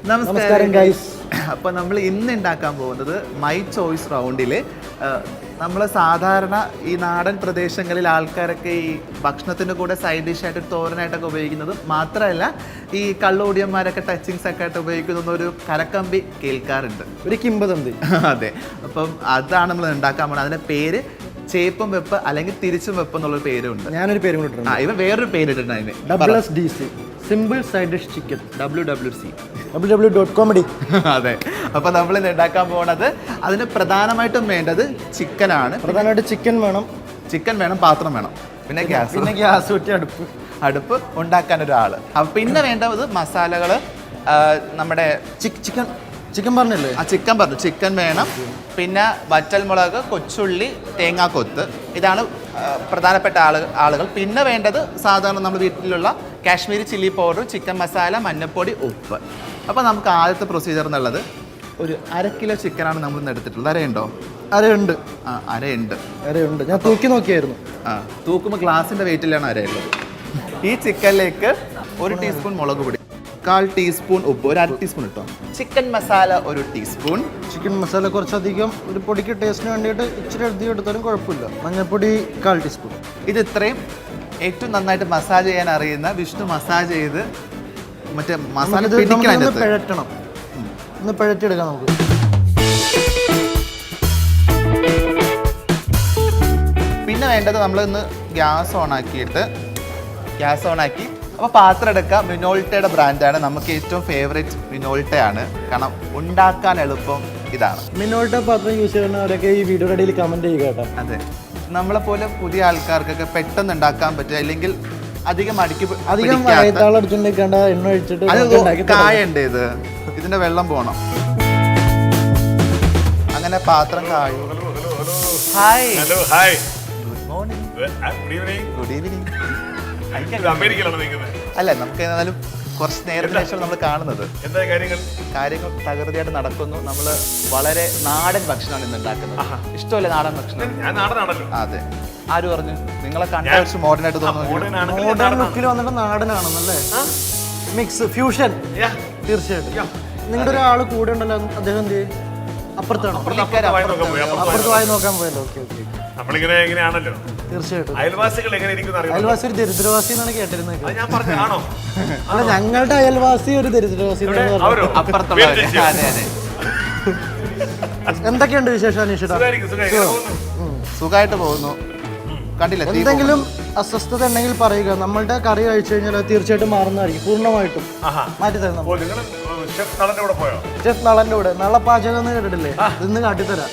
നമസ്കാരം ഗൈസ്. അപ്പോൾ നമ്മൾ ഇന്ന് ഉണ്ടാക്കാൻ പോകുന്നത് മൈ ചോയ്സ് റൗണ്ടിൽ നമ്മൾ സാധാരണ ഈ നാടൻ പ്രദേശങ്ങളിൽ ആൾക്കാരൊക്കെ ഈ ഭക്ഷണത്തിൻ്റെ കൂടെ സൈഡ് ഡിഷായിട്ട് തോരനായിട്ടൊക്കെ ഉപയോഗിക്കുന്നത് മാത്രമല്ല ഈ കള്ളോടിയന്മാരൊക്കെ ടച്ചിങ്സ് ഒക്കെ ആയിട്ട് ഉപയോഗിക്കുന്ന ഒരു കരക്കമ്പി കേൾക്കാറുണ്ട്, ഒരു കിംബദന്തി. അതെ, അപ്പം അതാണ് നമ്മൾ ഉണ്ടാക്കാൻ പോകുന്നത്. അതിൻ്റെ പേര് ചേപ്പും വെപ്പ് അല്ലെങ്കിൽ തിരിച്ചും വെപ്പ് എന്നുള്ളൊരു പേരുണ്ട്. ഞാനൊരു പേരും കൂടെ ഇട്ടിട്ടുണ്ട്. ഇവൻ വേറൊരു പേരിട്ടുണ്ട് അതിന്, WSDC, simple side dish chicken. WWC, www.comedy. അതെ. അപ്പോൾ നമ്മൾ ഇന്ന് ഉണ്ടാക്കാൻ പോകുന്നത് അതിന് പ്രധാനമായിട്ടും വേണ്ടത് ചിക്കനാണ്. പ്രധാനമായിട്ട് ചിക്കൻ വേണം, ചിക്കൻ വേണം, പാത്രം വേണം, പിന്നെ ഗ്യാസ് കുറ്റി, അടുപ്പ് ഉണ്ടാക്കാൻ ഒരാൾ. അപ്പം പിന്നെ വേണ്ടത് മസാലകൾ. നമ്മുടെ ചിക്കൻ പറഞ്ഞല്ലേ? ആ ചിക്കൻ പറഞ്ഞു, ചിക്കൻ വേണം. പിന്നെ വറ്റൽമുളക്, കൊച്ചുള്ളി, തേങ്ങാക്കൊത്ത്, ഇതാണ് പ്രധാനപ്പെട്ട ആളുകൾ. പിന്നെ വേണ്ടത് സാധാരണ നമ്മുടെ വീട്ടിലുള്ള Kashmiri chilli powder, chicken masala, മഞ്ഞൾപ്പൊടി, ഉപ്പ്. അപ്പോൾ നമുക്ക് ആദ്യത്തെ പ്രൊസീജിയർ എന്നുള്ളത് ഒരു 1/2 കിലോ ചിക്കനാണ് നമ്മൾ ഇന്ന് എടുത്തിട്ടുള്ളത്. അരയുണ്ടോ? അരയുണ്ട്. അരയുണ്ട്. ഞാൻ തൂക്കി നോക്കിയായിരുന്നു. തൂക്കുമ്പോൾ ഗ്ലാസിൻ്റെ വെയിറ്റിലാണ് അരയുള്ളത്. ഈ ചിക്കനിലേക്ക് 1 ടീസ്പൂൺ മുളക് പൊടി, 1/4 ടീസ്പൂൺ ഉപ്പ്, ഒരു 1/2 ടീസ്പൂൺ ഇട്ടോ. Chicken masala 1 teaspoon. Chicken masala കുറച്ചധികം, ഒരു പൊടിക്ക് ടേസ്റ്റിന് വേണ്ടിയിട്ട് ഇച്ചിരി അധികം എടുത്താലും കുഴപ്പമില്ല. മഞ്ഞൾപ്പൊടി 1/4 ടീസ്പൂൺ. ഇത് ഇത്രയും ഏറ്റവും നന്നായിട്ട് മസാജ് ചെയ്യാൻ അറിയുന്ന വിഷ്ണു മസാജ് ചെയ്ത് മറ്റേ മസാല പിഴറ്റണം. ഒന്ന് പിഴറ്റെടുക്കാം നമുക്ക്. പിന്നെ വേണ്ടത് നമ്മളിന്ന് ഗ്യാസ് ഓണാക്കി. അപ്പോൾ പാത്രം എടുക്കുക. മിനോൾട്ടയുടെ ബ്രാൻഡാണ് നമുക്ക് ഏറ്റവും ഫേവറേറ്റ്, മിനോൾട്ടയാണ്. കാരണം ഉണ്ടാക്കാൻ എളുപ്പം ഇതാണ്. മിനോൾട്ട പാത്രം യൂസ് ചെയ്യുന്നവരൊക്കെ ഈ വീഡിയോയുടെ ഇടയിൽ കമൻറ്റ് ചെയ്യുക കേട്ടോ. അതെ, നമ്മളെപ്പോലെ പുതിയ ആൾക്കാർക്കൊക്കെ പെട്ടെന്ന് ഉണ്ടാക്കാൻ പറ്റുക, അല്ലെങ്കിൽ അധികം എണ്ണ ഒഴിച്ചിട്ട് കായുണ്ട്. ഇതിന്റെ വെള്ളം പോണം. അങ്ങനെ പാത്രം കായും. Hi, good morning, good evening. അല്ല, നമുക്ക് ഏതായാലും കുറച്ച് നേരത്തിന് ശേഷം നമ്മൾ കാണുന്നത് കാര്യങ്ങൾ തകൃതിയായിട്ട് നടക്കുന്നു. നമ്മൾ വളരെ നാടൻ ഭക്ഷണമാണ് ഇന്ന് ഉണ്ടാക്കുന്നത്. ഇഷ്ടമല്ലേ നാടൻ ഭക്ഷണം? അതെ. ആര് പറഞ്ഞു? നിങ്ങളെ കണ്ട കുറച്ച് മോഡേൺ ആയിട്ട് തോന്നുന്നു. മോഡേൺ ലുക്കിൽ വന്നിട്ട് നാടനാണെന്നല്ലേ? Mix, fusion. തീർച്ചയായിട്ടും. നിങ്ങളുടെ ഒരാൾ കൂടെ ഉണ്ടല്ലോ, അദ്ദേഹം എന്ത് ചെയ്യും? അപ്പുറത്താണോ? അപ്പുറത്ത് വായി നോക്കാൻ പോയല്ലോ. ഓക്കെ. തീർച്ചയായിട്ടും. അയൽവാസി ഒരു ദരിദ്രവാസി എന്നാണ് കേട്ടിരുന്നത്. അല്ല, ഞങ്ങളുടെ അയൽവാസി ഒരു ദരിദ്രവാസി. എന്തൊക്കെയുണ്ട് വിശേഷം അനീഷിത? സുഖമായിട്ട് പോകുന്നു. കണ്ടില്ല, എന്തെങ്കിലും അസ്വസ്ഥത ഉണ്ടെങ്കിൽ പറയുക. നമ്മളുടെ കറി കഴിച്ചു കഴിഞ്ഞാൽ അത് തീർച്ചയായിട്ടും മാറുന്നതായിരിക്കും. പൂർണ്ണമായിട്ടും മാറ്റി തരണം. ഷെഫ് നളന്റെ കൂടെ. നാളെ പാചകം എന്ന് കേട്ടിട്ടില്ലേ? ഇന്ന് കാട്ടിത്തരാം.